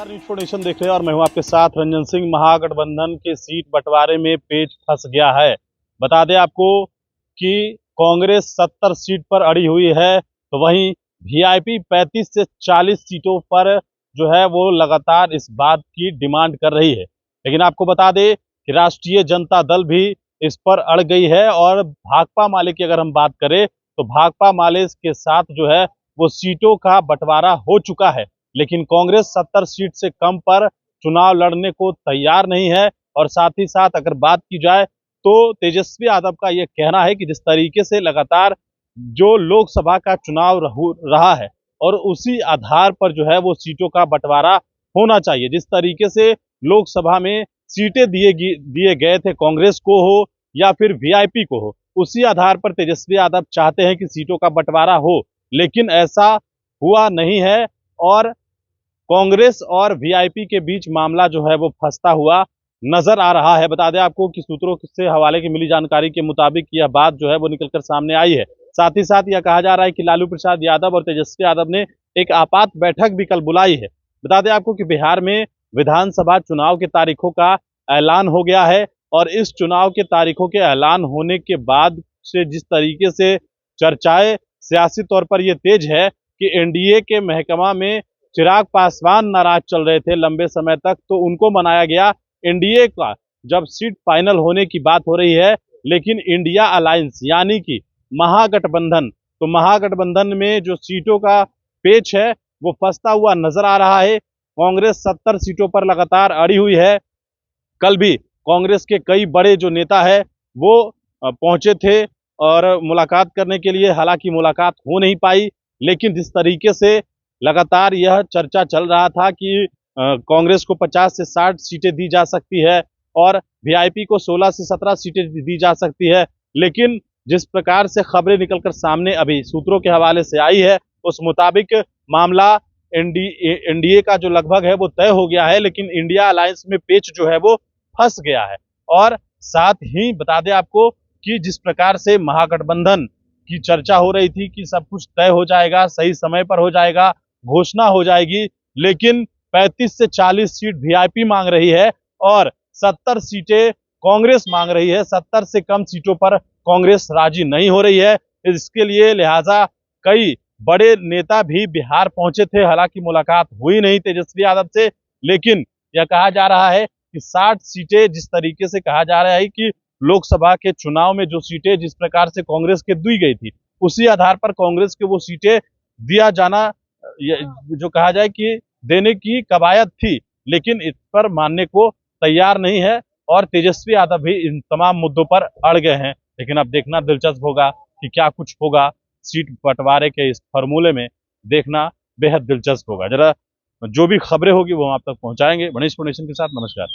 नमस्कार, news nation देख रहे हैं और मैं हूं आपके साथ रंजन सिंह। महागठबंधन के सीट बंटवारे में पेच फंस गया है। बता दें आपको कि कांग्रेस 70 सीट पर अड़ी हुई है, तो वहीं वीआईपी 35 से 40 सीटों पर जो है वो लगातार इस बात की डिमांड कर रही है। लेकिन आपको बता दें कि राष्ट्रीय जनता दल भी इस पर अड़ गई है और भाकपा माले की अगर हम बात करें तो भाकपा माले के साथ जो है वो सीटों का बंटवारा हो चुका है। लेकिन कांग्रेस 70 सीट से कम पर चुनाव लड़ने को तैयार नहीं है। और साथ ही साथ अगर बात की जाए तो तेजस्वी यादव का यह कहना है कि जिस तरीके से लगातार जो लोकसभा का चुनाव रहा है और उसी आधार पर जो है वो सीटों का बंटवारा होना चाहिए। जिस तरीके से लोकसभा में सीटें दिए गए थे कांग्रेस को हो या फिर वीआईपी को हो, उसी आधार पर तेजस्वी यादव चाहते हैं कि सीटों का बंटवारा हो, लेकिन ऐसा हुआ नहीं है। और कांग्रेस और वीआईपी के बीच मामला जो है वो फंसता हुआ नजर आ रहा है। बता दें आपको कि सूत्रों से हवाले की मिली जानकारी के मुताबिक यह बात जो है वो निकलकर सामने आई है। साथ ही साथ यह कहा जा रहा है कि लालू प्रसाद यादव और तेजस्वी यादव ने एक आपात बैठक भी कल बुलाई है। बता दें आपको कि बिहार में विधानसभा चुनाव की तारीखों का ऐलान हो गया है और इस चुनाव के तारीखों के ऐलान होने के बाद से जिस तरीके से चर्चाएं सियासी तौर पर यह तेज है कि एनडीए के महकमा में चिराग पासवान नाराज चल रहे थे लंबे समय तक, तो उनको मनाया गया। एनडीए का जब सीट फाइनल होने की बात हो रही है, लेकिन इंडिया अलायंस यानी कि महागठबंधन, तो महागठबंधन में जो सीटों का पेच है वो फंसता हुआ नजर आ रहा है। कांग्रेस 70 सीटों पर लगातार अड़ी हुई है। कल भी कांग्रेस के कई बड़े जो नेता है वो पहुंचे थे और मुलाकात करने के लिए, हालांकि मुलाकात हो नहीं पाई। लेकिन जिस तरीके से लगातार यह चर्चा चल रहा था कि कांग्रेस को 50 से 60 सीटें दी जा सकती है और वीआईपी को 16 से 17 सीटें दी जा सकती है, लेकिन जिस प्रकार से खबरें निकलकर सामने अभी सूत्रों के हवाले से आई है, उस मुताबिक मामला एनडीए का जो लगभग है वो तय हो गया है, लेकिन इंडिया अलायंस में पेच जो है वो फंस गया है। और साथ ही बता दें आपको कि जिस प्रकार से महागठबंधन की चर्चा हो रही थी कि सब कुछ तय हो जाएगा, सही समय पर हो जाएगा, घोषणा हो जाएगी, लेकिन 35 से 40 सीट वीआईपी मांग रही है और 70 सीटें कांग्रेस मांग रही है। 70 से कम सीटों पर कांग्रेस राजी नहीं हो रही है। इसके लिए लिहाजा कई बड़े नेता भी बिहार पहुंचे थे, हालांकि मुलाकात हुई नहीं तेजस्वी यादव से। लेकिन यह कहा जा रहा है कि 60 सीटें, जिस तरीके से कहा जा रहा है कि लोकसभा के चुनाव में जो सीटें जिस प्रकार से कांग्रेस के दी गई थी, उसी आधार पर कांग्रेस के वो सीटें दिया जाना, जो कहा जाए कि देने की कवायद थी, लेकिन इस पर मानने को तैयार नहीं है और तेजस्वी यादव भी इन तमाम मुद्दों पर अड़ गए हैं। लेकिन अब देखना दिलचस्प होगा कि क्या कुछ होगा सीट बंटवारे के इस फॉर्मूले में, देखना बेहद दिलचस्प होगा। जरा जो भी खबरें होगी वो हम आप तक पहुंचाएंगे। गणेश नेशन के साथ, नमस्कार।